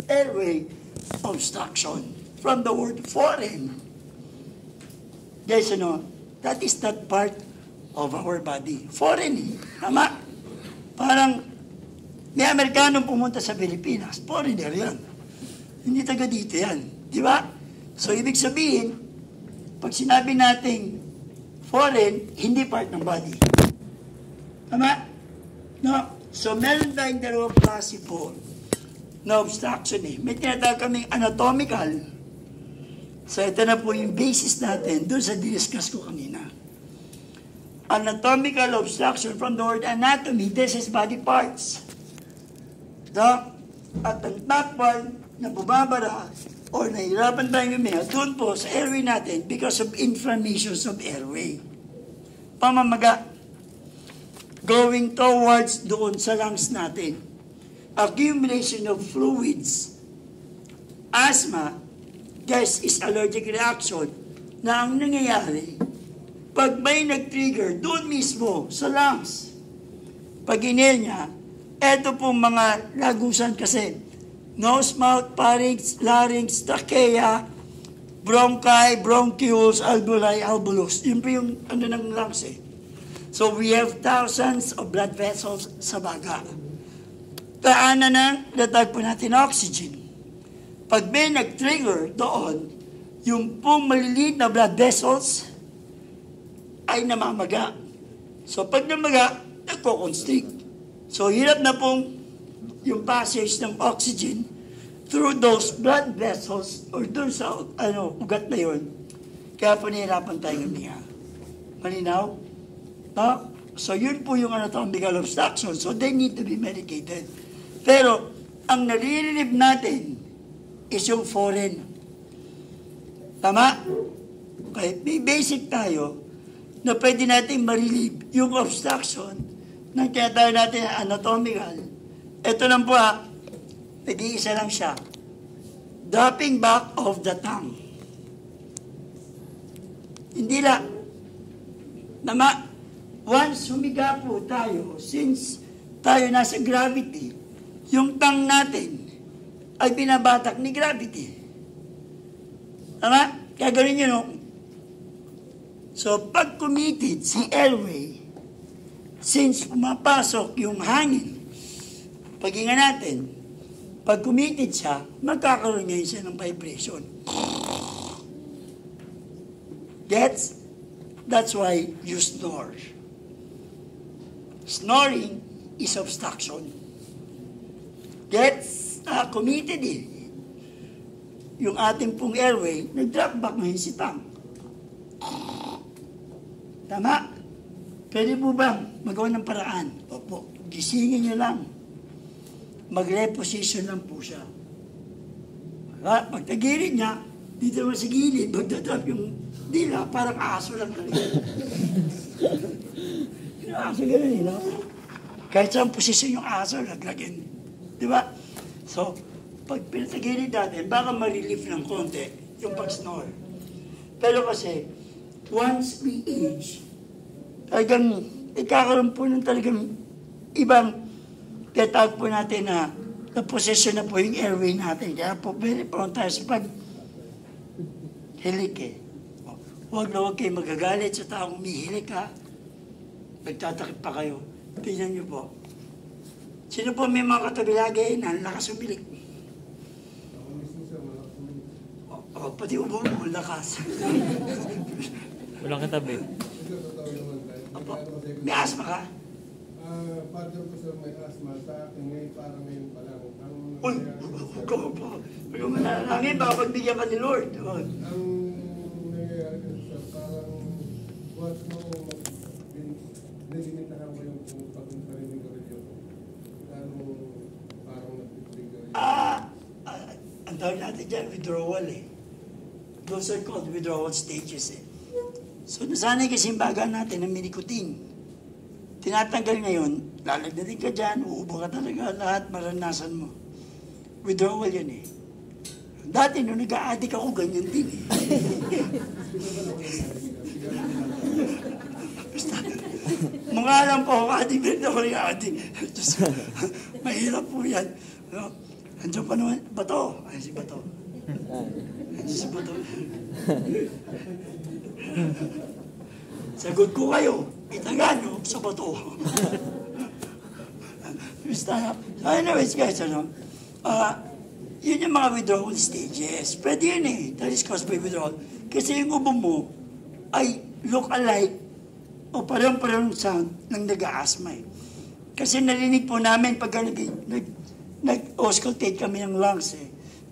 airway obstruction from the word foreign. Guys, that is not part of our body. Foreign, tama? Parang may Amerikanong pumunta sa Pilipinas, foreigner yan. Hindi taga dito yan. Di ba? So, ibig sabihin, pag sinabi nating foreign, hindi part ng body. Tama? No? So, meron tayong dalawang klase po na obstruction eh. May tinatawag kaming anatomical. So, ito na po yung basis natin doon sa discuss ko kanina. Anatomical obstruction from the word anatomy, this is body parts. No? At ang top one na bumabara or nahirapan tayong huminga, doon po sa airway natin because of inflammations of airway. Pamamaga. Going towards doon sa lungs natin. Accumulation of fluids. Asthma, guys, is allergic reaction na ang nangyayari pag may nag-trigger doon mismo sa lungs. Pag inhale niya, eto pong mga lagusan kasi nose, mouth, pharynx, larynx, trachea, bronchi, bronchioles, alveoli, alveolus. Yun po yung ng lungs eh. So we have thousands of blood vessels sa baga. Kaanan na natag po natin oxygen. Pag may nag-trigger doon, yung pong maliliit na blood vessels ay namamaga. So pag namaga, nagko-constrict. So hirap na pong yung passage ng oxygen through those blood vessels or doon sa ugat na yun. Kaya po nahirapan tayong huminga. Malinaw? No? So yun po yung anatomical obstruction. So they need to be medicated. Pero ang nalililib natin is yung foreign. Tama? Okay, may basic tayo na pwede natin marilib yung obstruction ng tinatawag natin anatomical. Ito lang po nag-iisa lang siya. Dropping back of the tongue. Hindi lang. Tama? Once humiga po tayo, since tayo nasa gravity, yung tongue natin ay binabatak ni gravity. Tama? Kaya ganun yun, no? So, pag committed si airway, since pumapasok yung hangin, paghinga natin, pag committed siya, magkakaroon ngayon siya ng vibration. Gets? That's why you snore. Snoring is obstruction. Gets? Committed eh. Yung ating pong airway, nag-drop back ngayon si tongue. Tama? Pwede po bang magawa ng paraan? Opo. Gisingin nyo lang. Mag-reposition lang po siya. Pag tagilid niya, dito naman sa gilid, magdadrop yung dila, parang aso lang talaga. Yung aso ganun, kahit saan posisyon yung aso, laglagin. Di ba? So, pag pinatagilid natin, baka ma-relief ng konti yung pag-snore. Pero kasi, once we age, talagang ikakaroon po ng talagang ibang tetawag po natin na posisyon na po yung airway natin. Kaya po, very prone tayo sa pag-hilik eh. Huwag na huwag kayo magagalit sa taong umihilik ha. Nagtatakip pa kayo. Tingnan niyo po. Sino po may mga katabi lagi na lakas umilik? Pati ubo mo, lakas. Walang katabi. May asma ka? Father ko sir may asma sa akin ngayon parang ngayon pa lang. Uy, huwag po. Huwag mo manalangin, baka pagbigyan ka ni Lord. Ang nangyayari ko sir, parang once mo nilimitahan ko yung pag-parinig ko rin yun. Parang nag-trigger yun. Ang tawag natin dyan, withdrawal eh. Those are called withdrawal stages eh. So nasanay kasi yung baga natin ng nicotine. Tinatanggal ngayon, lalagdating ka dyan, uubo ka talaga, lahat maranasan mo. Withdrawal yan eh. Dati nung nag-a-addict ako, ganyan din eh. Mga alam po ako, addict din ako nag-a-addict. Mahirap po yan. No? Andiyan pa naman, Bato. Ay, si Bato. Andiyan si Bato. Sagot ko kayo, itaga nyo sa Bato. So anyways guys, yun yung mga withdrawal stages. Pwede yun that is caused by withdrawal. Kasi yung ubo mo ay look alike o parang-parang sound ng nag-a-asthma Kasi narinig po namin pagka nag-auscultate kami ng lungs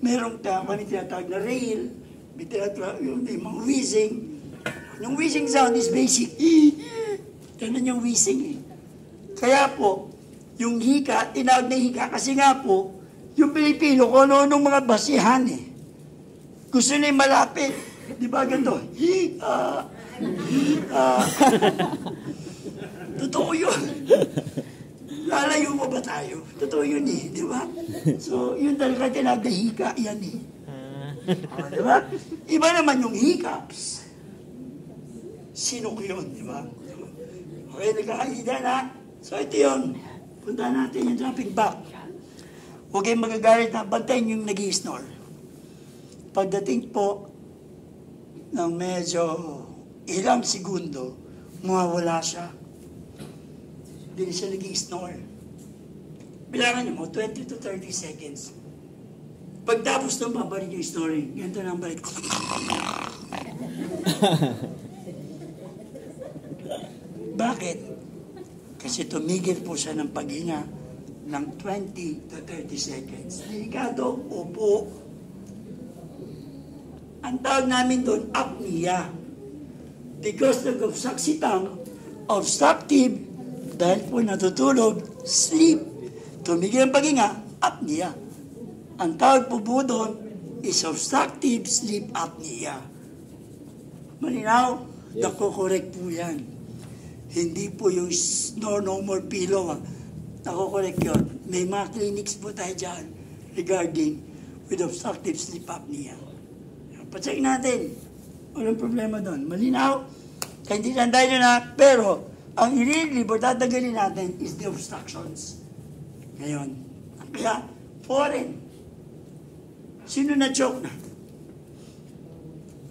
Merong kami tinatawag na rail, may tinatawag yung mga wheezing. Yung wheezing sound is basic. Ganun yung wheezing Kaya po, yung hika, tinawag na hika kasi nga po, yung Pilipino, kung ano-anong mga basihan Gusto na yung malapit. Di ba ganito? Hika. Totoo yun. Lalayo mo ba tayo? Totoo yun di ba? So, yun talaga tinawag na hika, yan di ba? Iba naman yung hiccups. Sinok yun, di ba? Okay, nagkakaida na. So, ito yun. Punta natin yung jumping back. Huwag kayong magagalit na bantayin yung nag-i-snore. Pagdating po ng medyo ilang segundo, mawawala siya. Hindi siya nag-i-snore. Bilangan niyo mo, 20 to 30 seconds. Pagtapos nung babalik yung snoring, ganito na ang balik. Bakit? Kasi tumigil po siya ng paghinga ng 20 to 30 seconds. Delikado, opo. Ang tawag namin doon, apnea. Because obstructive, dahil po natutulog, sleep. Tumigil ang paghinga, apnea. Ang tawag po doon is obstructive sleep apnea. Malinaw? Nako-correct po yan. Hindi po yung no more pillow. Nako-correct yun. May mga clinics po tayo dyan regarding with obstructive sleep apnea. Pacheck natin. Walang problema doon. Malinaw? Kaya hindi lang tayo na. Pero, ang i-relieve o tatagalin natin is the obstructions. Ngayon. Kaya, foreign. Sino na-choke na?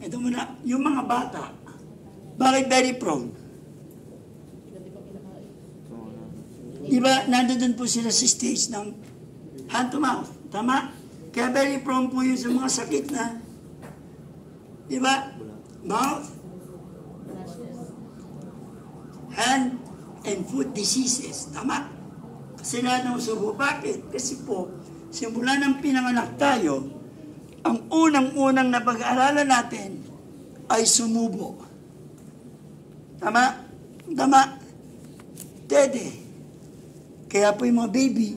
Ito muna, yung mga bata, bakit very prone? Diba, nandun po sila sa stage ng hand to mouth. Tama? Kaya very prone po yun sa mga sakit na, diba? Mouth, hand, and foot diseases. Tama? Kasi lahat ng subo. Bakit? Kasi po, simula ng pinanganak tayo, ang unang-unang na pag-aaralan natin ay sumubo. Tama? Tama? Dede. Kaya po yung mga baby,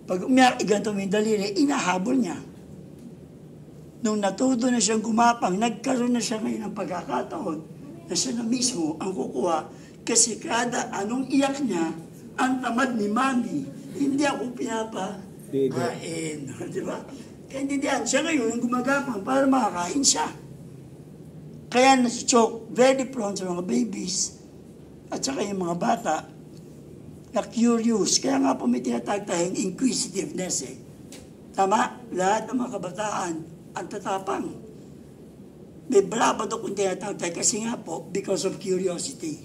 pag umiyak, iganto mo yung daliri, inahabol niya. Nung natuto na siyang gumapang, nagkaroon na siya ngayon ng pagkakataon na siya na mismo ang kukuha kasi kada anong iyak niya, ang tamad ni mami, hindi ako pinapakain. Di ba? Kaya hindi diyan. Siya ngayon ang gumagapang para makakain siya. Kaya nasi-choke, very prone sa mga babies at saka yung mga bata na curious. Kaya nga po may tinatag tayong inquisitiveness Tama? Lahat ng mga kabataan ang tatapang. May bravo doon kung tinatag tayo kasi nga po because of curiosity.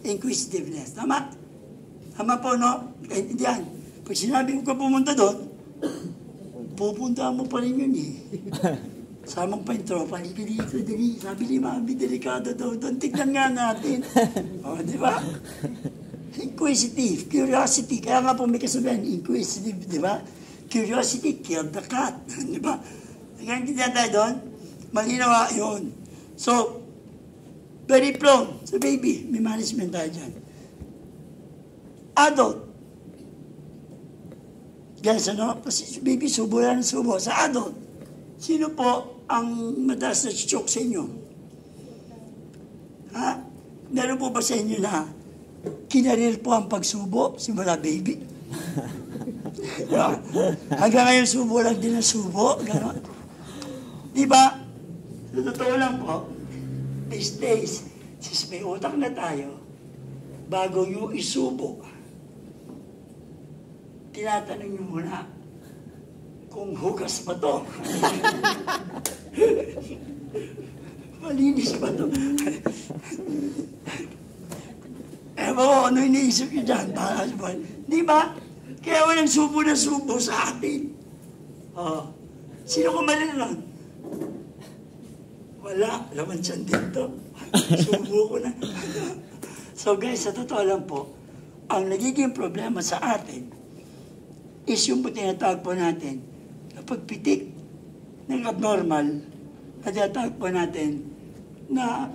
Inquisitiveness. Tama? Tama po, no? Kaya hindi yan. Pag sinabi ko ka pumunta doon, pupunta mo pa rin yun Samang pa yung tropa, dito, dali. Sabi ni Mami, delikado daw doon. Tignan nga natin. Di ba? Inquisitive, curiosity. Kaya nga po may kasabihan, inquisitive, di ba? Curiosity killed the cat. Di ba? Kaya hindi tayo doon. Malinawa yun. So, very prone sa baby. May management tayo dyan. Adult. Guys, kasi baby, subo lang subo. Sa adult, sino po ang madalas na choke sa inyo? Ha? Meron po ba sa inyo na kinarir po ang pagsubo? Simula baby. Hanggang ngayon subo lang din ang subo. Gano'n. Di ba? Sa totoo lang po, these days, since may utak na tayo, bago nyo isubo, tinatanong nyo muna, kung hugas ba to. Malinis ba to? Ewan ko, ano iniisip niyo dyan? Di ba? Kaya walang subo na subo sa atin. Sino kumali nun? Wala, laman siyan dito. Subo ko na. So guys, sa totoo lang po, ang nagiging problema sa atin is yung tinatawag po natin na pagpitik ng abnormal na tinatawag po natin na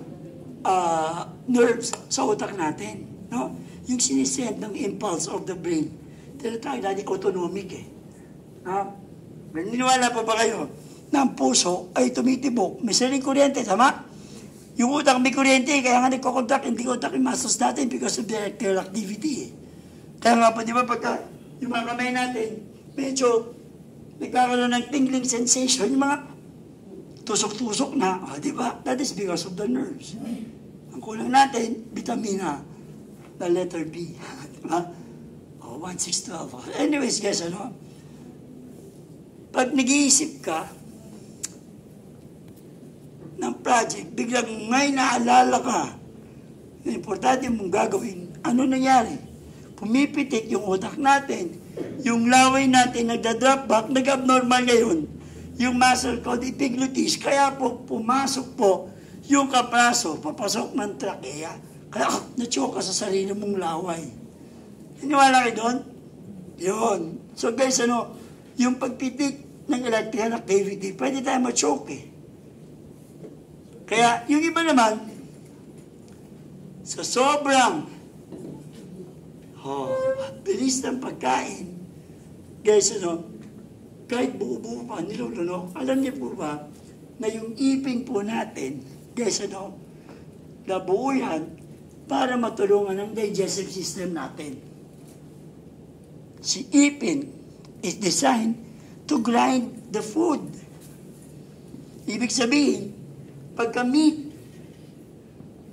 nerves sa utak natin. No? Yung sinisend ng impulse of the brain. Tinatawag natin autonomic eh. Naniniwala pa ba kayo na ang puso ay tumitibok? May sariling kuryente, tama? Yung utak may kuryente, kaya nga nagkocontact, hindi contact yung muscles natin because of the electrical activity. Kaya nga po, di ba, pagka yung mga kamay natin, medyo nagkakaroon ng tingling sensation, yung mga tusok-tusok na, di ba? That is because of the nerves. Ang kulang natin, vitamina, the letter B. Di ba? 1, 6, 12. Anyways, guys, pag nag-iisip ka ng project, biglang may naalala ka na importante mong gagawin, ano nangyari? Pumipitik yung utak natin, yung laway natin nagda-drop back, nag-abnormal ngayon, yung muscle called epiglottis, kaya po pumasok po yung kapraso, papasok ng trachea, kaya na-choke ka sa sarili mong laway. Hiniwala kayo doon? Yun. So guys, yung pagpitik ng electrical activity, pwede tayo ma-choke eh. Kaya yung iba naman, sa sobrang bilis ng pagkain, guys, kahit buo-buo pa, nilulunok, alam niyo po ba, na yung ipin po natin, guys, nabuo yan para matulungan ang digestive system natin. Si ipin is designed to grind the food. Ibig sabihin, pagka meat,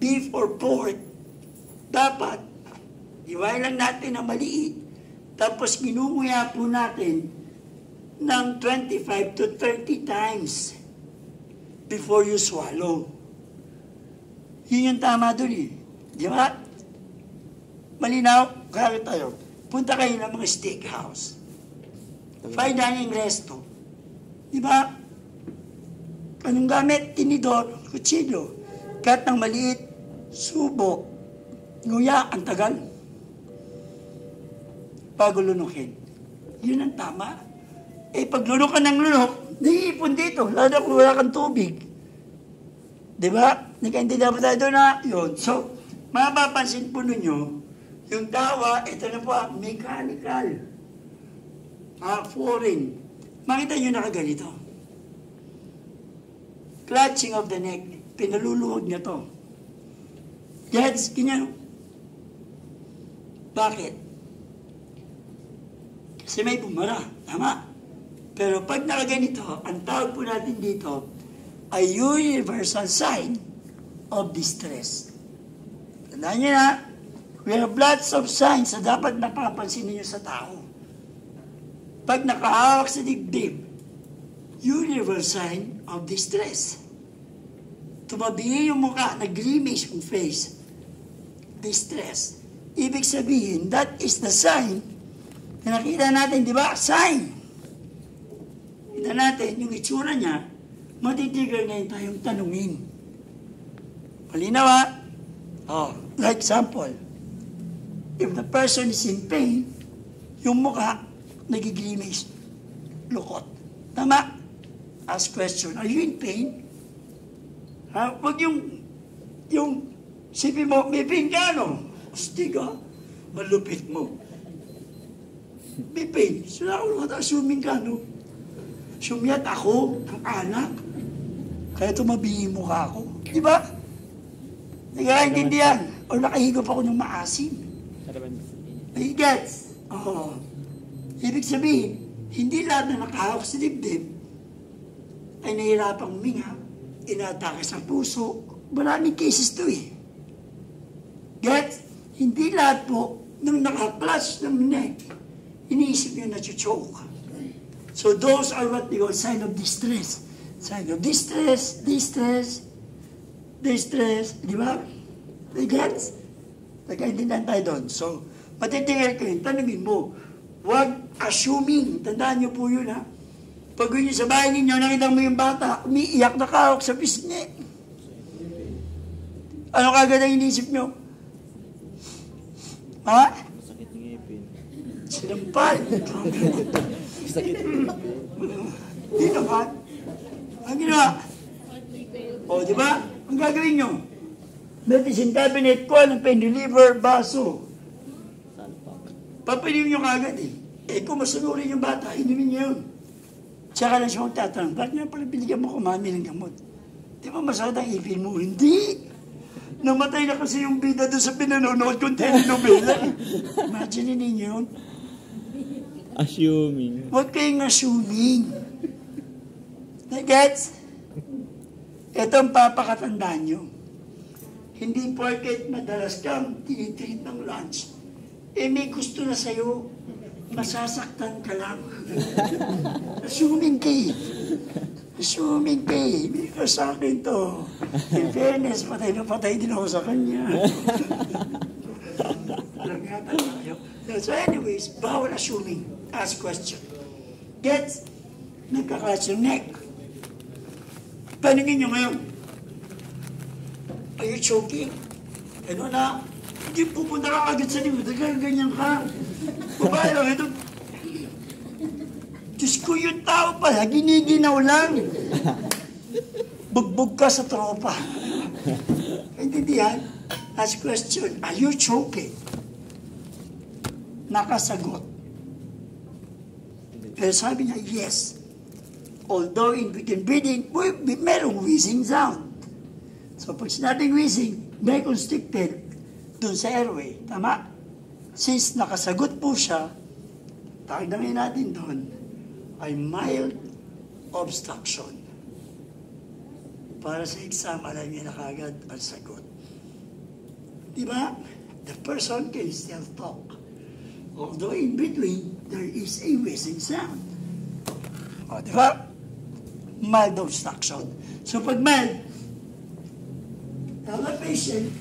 beef or pork, dapat, iwain lang natin na maliit, tapos ginunguya po natin ng 25 to 30 times before you swallow. Yun yung tama doon eh. Di ba? Malinaw? Kaya tayo. Punta kayo ng mga steakhouse. Fine dining resto. Di ba? Anong gamit? Tinidor, kutsilyo. Kahit ng maliit, subo, nguya, ang tagal. Pagulunukin. Yun ang tama. Pag lunok ka ng lunok, naiipon dito, lalo kung wala kang tubig. Di ba? Nagkaintindihan pa tayo doon na yun. So, mapapansin po ninyo, yung tawa, ito na po, mechanical. Foreign. Makita nyo nakaganito. Clutching of the neck. Pinaluluhod niya to. Gets? Ganyan. Bakit? Kasi may bumara. Tama. Pero pag nakaganito, ang tawag po natin dito ay universal sign of distress. Tandaan nyo na, we have lots of signs na dapat napapansin niyo sa tao. Pag nakahawak sa dibdib, universal sign of distress. Tumabi yung mukha, nag-grimace yung face. Distress. Ibig sabihin, that is the sign na nakita natin, di ba? Sign. Kita natin, yung itsura niya, matitigil ngayon tayong tanungin. Malinaw ha? Like example, if the person is in pain, yung mukha, nagigrimace, lukot. Tama? Ask question, are you in pain? Huwag yung sipin mo, may pain ka, no? Astig, malupit mo. May pain. Sila ako assuming ka, no? Sumiyat ako, ang anak. Kaya tumabihin mo ka ako. Di ba? Nagkaintindihan. O nakahigop ako ng maasim. May gets? Ibig sabihin, hindi lahat na nakahawak sa dibdib ay nahihirapang huminga, inatake sa puso. Maraming cases to eh. Gets? Hindi lahat po nang nakaklas ng neck, iniisip nyo na choke. So those are what we call sign of distress. Sign of distress, distress, distress. Di ba? They get? Nagkaintindihan tayo doon. So, matitingin ko yun. Tanungin mo. Huwag assuming. Tandaan niyo po yun, ha? Pag yun sa bahay ninyo, nakita mo yung bata, umiiyak na kahok sa pisngi. Ano kagad ang inisip nyo? Ha? Masakit ng ngipin. Sinampal. Sakit. Di naman. Ang ginawa. O, di ba? Ang gagawin nyo. Medicine cabinet ko, ng pain reliever, baso. Papilim nyo kagad eh. Eh, kung masunurin yung bata, inumin nyo yun. Tsaka lang siya magtatanong, bakit nga pala binigyan mo kumami ng gamot? Di ba masakit ang ipin mo? Hindi! Namatay na kasi yung bida doon sa pinanonood kong telenovela. Imagine ninyo yun. Assuming. Huwag kayong assuming. Nagets? Ito ang papakatandaan nyo. Hindi porket madalas kang tinitreat ng lunch, eh may gusto na sa'yo, masasaktan ka lang. Assuming kay. Assuming kay. Hindi ka sa akin to. In fairness, patay na patay din ako sa kanya. So anyways, bawal assuming. Ask question. Gets? Nagkakalas yung neck. Paningin nyo ngayon. Are you choking? Ano na? Hindi pupunta ka agad sa likod. Ganyan ka. Babae lang ito. Diyos ko, yung tao pala, giniginaw lang. Bugbog ka sa tropa. Intindihan? Ask question. Are you choking? Nakasagot. Pero sabi niya, yes. Although in between breathing, merong wheezing sound. So pag sinabing wheezing, may constricted dun sa airway. Tama? Since nakasagot po siya, tagdangin natin doon, ay mild obstruction. Para sa exam, alam niya na kagad ang sagot. Diba? The person can still talk. Although in between, there is a wheezing sound. O, diba? Mild obstruction. So pag mild, tell the patient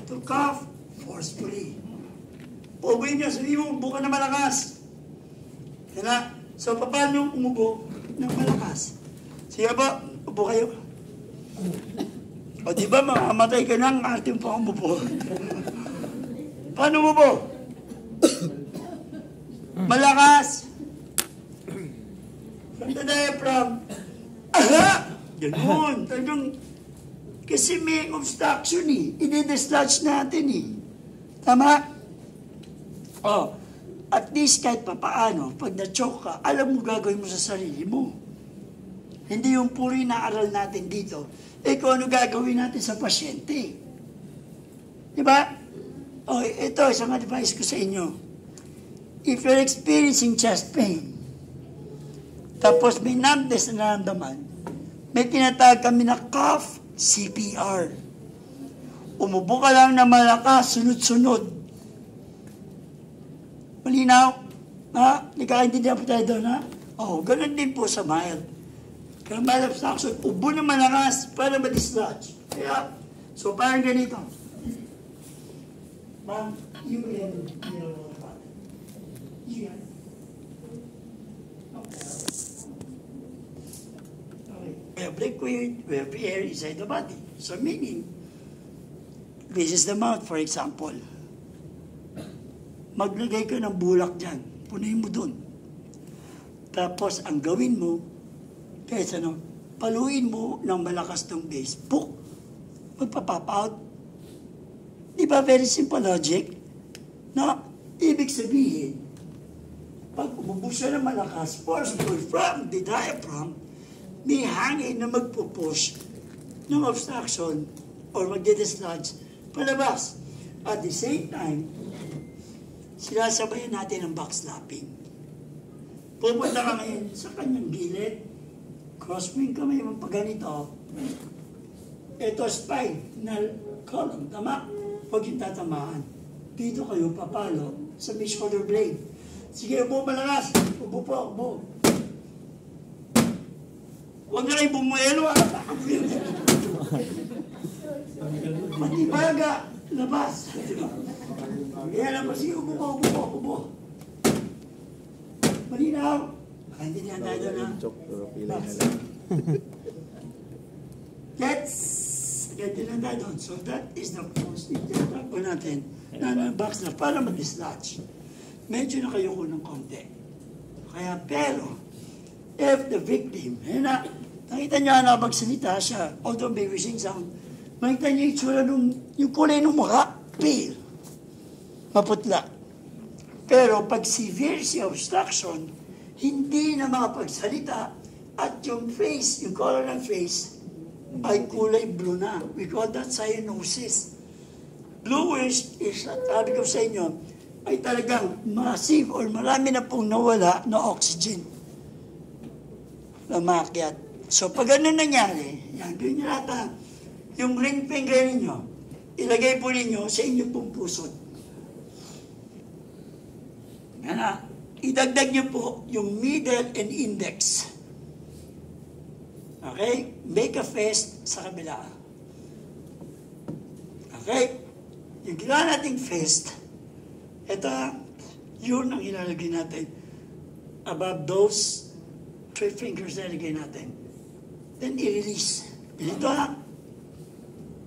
to cough forcefully. Ubuin niya, sabi mo, ubo ka na malakas. Yan. So, paano umubo ng malakas? Sige po, ubo kayo. O, di ba, makamatay ka ng ating pang umubo. Paano umubo? Malakas. From the diaphragm. Aha! Ganun. Talagang, kasi may obstruction eh. I-dislodge natin eh. Tama? Oh, at least kahit papaano, pag na-choke ka, alam mo gagawin mo sa sarili mo. Hindi yung puri na aral natin dito. Eh kung ano gagawin natin sa pasyente. Diba? Oh, ito, isang advice ko sa inyo. If you're experiencing chest pain, tapos may numbness na naramdaman, may tinatawag kami na cough CPR. Umubo ka lang na malakas, sunod-sunod. Malinaw? Ha? Nagkakaintindihan po tayo doon, ha? Oo, ganun din po sa mild. Kaya mild obstruction, ubo na malakas para ma-dislodge. Kaya, so parang ganito. Ma'am, you and your father. Yeah. Okay. Every liquid, every air inside the body. So meaning, this is the mouth, for example. Maglagay ka ng bulak dyan. Punayin mo dun. Tapos, ang gawin mo, kahit ano, paluin mo ng malakas ng base. Book. Magpapop out. Di ba very simple logic? Na, ibig sabihin, pag umubog siya ng malakas, forceful from the diaphragm, may hangin na magpupush ng obstruction or magdidislodge palabas. At the same time, sinasabayan natin ang backslapping. Pupunta ka ngayon sa kanyang gilid, cross mo yung kamay mo pag ganito, ito spinal column, tama? Huwag yung tatamaan. Dito kayo papalo sa may shoulder blade. Sige, ubo malakas. Ubo po, ubo. Huwag na kayo bumuelo, ha? Pati baga, labas. Kaya lang po, sige, ubo po, ubo po, ubo. Malinaw. Hindi niya tayo na. Joke, pero pilay na lang. Ganyan lang tayo doon. So that is the most important po natin na box na para mag-dislodge. Medyo nakayoko ng konti. Kaya pero, if the victim, nakita niya na magsalita siya, although may wishing sound, makita niya yung tsura yung kulay ng mukha, pale, maputla. Pero pag severe si obstruction, hindi na makapagsalita at yung face, yung color ng face, ay kulay blue na. We call that cyanosis. Bluish is, sabi ko sa inyo, ay talagang massive or marami na pong nawala na oxygen na maakyat. So pag ano nangyari, yan, gawin nyo natin, yung ring finger ninyo, ilagay po ninyo sa inyong pong puso. Yan na. Idagdag niyo po yung middle and index. Okay? Make a fist sa kabila. Okay? Yung ginawa nating fist, ito, yun ang ilalagay natin. Above those 3 fingers na ilagay natin. Then i-release. Ganito lang.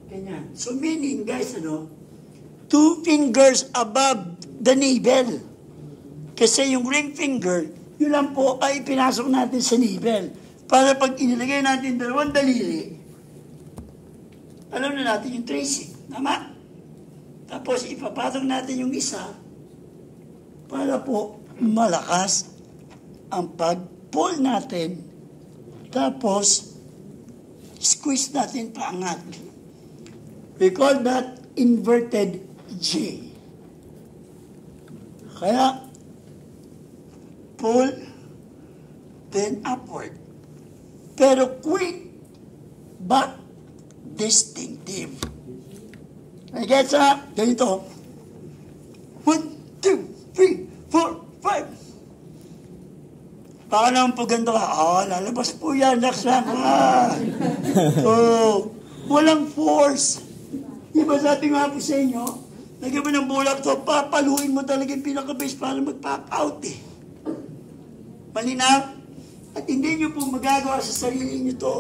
Ganyan. So meaning, guys, 2 fingers above the navel. Kasi yung ring finger, yun lang po ay pinasok natin sa navel. Para pag inilagay natin 2 daliri, alam na natin yung tracing. Tama? Tapos ipapatong natin yung isa para po malakas ang pag-pull natin. Tapos, squeeze natin paangat. We call that inverted J. Kaya, pull, then upward. Pero quick, but distinctive. I guess, ganito. 1, 2, 3, 4, 5. Baka naman po ganito ka, lalabas po yan, naksan ka. So, walang force. Diba sabi nga po sa inyo, lagyan mo ng bulak to, papaluin mo talaga yung pinaka-base para mag-pop out eh. Malinaw? At hindi nyo po magagawa sa sarili nyo to.